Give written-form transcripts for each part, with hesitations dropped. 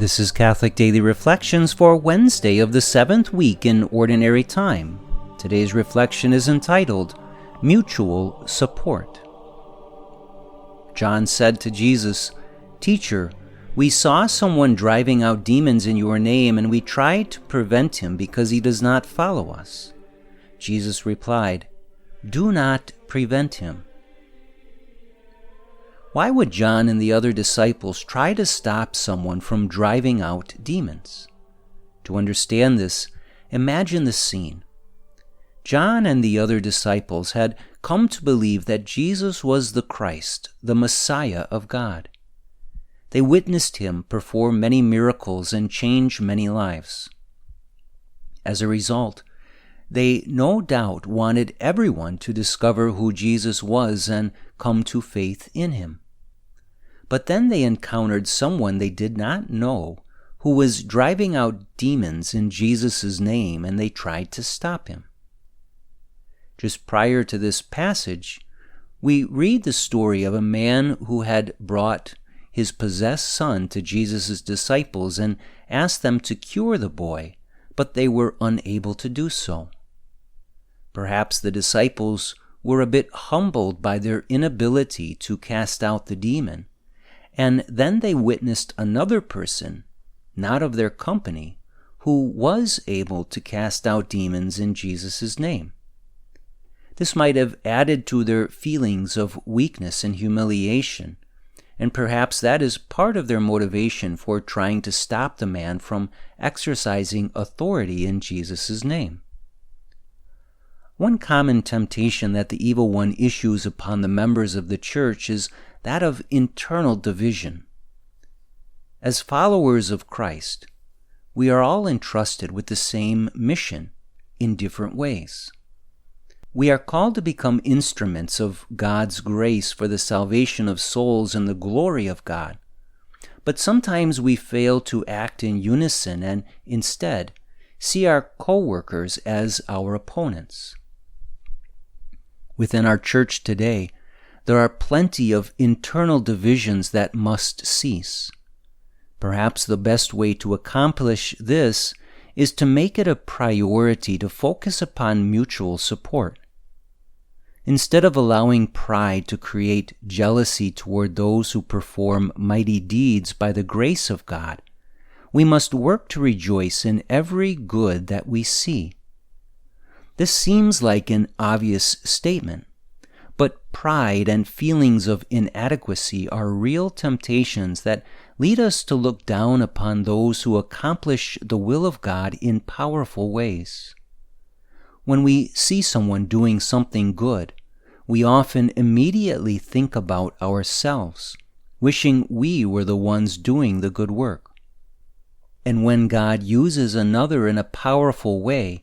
This is Catholic Daily Reflections for Wednesday of the 7th week in Ordinary Time. Today's reflection is entitled, Mutual Support. John said to Jesus, "Teacher, we saw someone driving out demons in your name, and we tried to prevent him because he does not follow us." Jesus replied, "Do not prevent him." Why would John and the other disciples try to stop someone from driving out demons? To understand this, imagine the scene. John and the other disciples had come to believe that Jesus was the Christ, the Messiah of God. They witnessed him perform many miracles and change many lives. As a result, they no doubt wanted everyone to discover who Jesus was and come to faith in him. But then they encountered someone they did not know who was driving out demons in Jesus' name, and they tried to stop him. Just prior to this passage, we read the story of a man who had brought his possessed son to Jesus' disciples and asked them to cure the boy, but they were unable to do so. Perhaps the disciples were a bit humbled by their inability to cast out the demon, and then they witnessed another person, not of their company, who was able to cast out demons in Jesus' name. This might have added to their feelings of weakness and humiliation, and perhaps that is part of their motivation for trying to stop the man from exercising authority in Jesus' name. One common temptation that the evil one issues upon the members of the church is that of internal division. As followers of Christ, we are all entrusted with the same mission in different ways. We are called to become instruments of God's grace for the salvation of souls and the glory of God. But sometimes we fail to act in unison and instead see our co-workers as our opponents. Within our church today, there are plenty of internal divisions that must cease. Perhaps the best way to accomplish this is to make it a priority to focus upon mutual support. Instead of allowing pride to create jealousy toward those who perform mighty deeds by the grace of God, we must work to rejoice in every good that we see. This seems like an obvious statement, but pride and feelings of inadequacy are real temptations that lead us to look down upon those who accomplish the will of God in powerful ways. When we see someone doing something good, we often immediately think about ourselves, wishing we were the ones doing the good work. And when God uses another in a powerful way,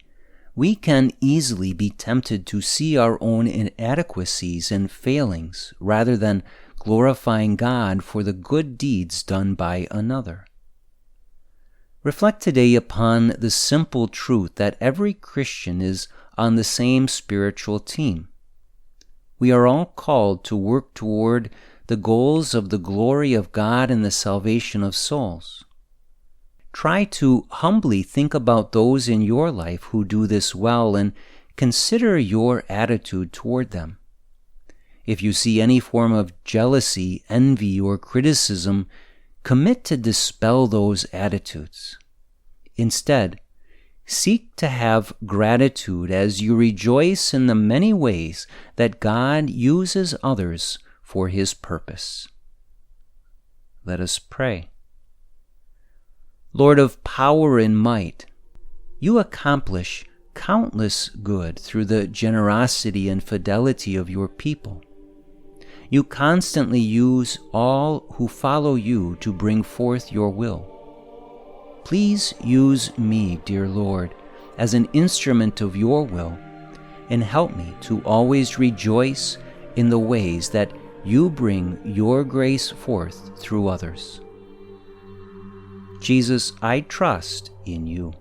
we can easily be tempted to see our own inadequacies and failings rather than glorifying God for the good deeds done by another. Reflect today upon the simple truth that every Christian is on the same spiritual team. We are all called to work toward the goals of the glory of God and the salvation of souls. Try to humbly think about those in your life who do this well and consider your attitude toward them. If you see any form of jealousy, envy, or criticism, commit to dispel those attitudes. Instead, seek to have gratitude as you rejoice in the many ways that God uses others for His purpose. Let us pray. Lord of power and might, you accomplish countless good through the generosity and fidelity of your people. You constantly use all who follow you to bring forth your will. Please use me, dear Lord, as an instrument of your will, and help me to always rejoice in the ways that you bring your grace forth through others. Jesus, I trust in you.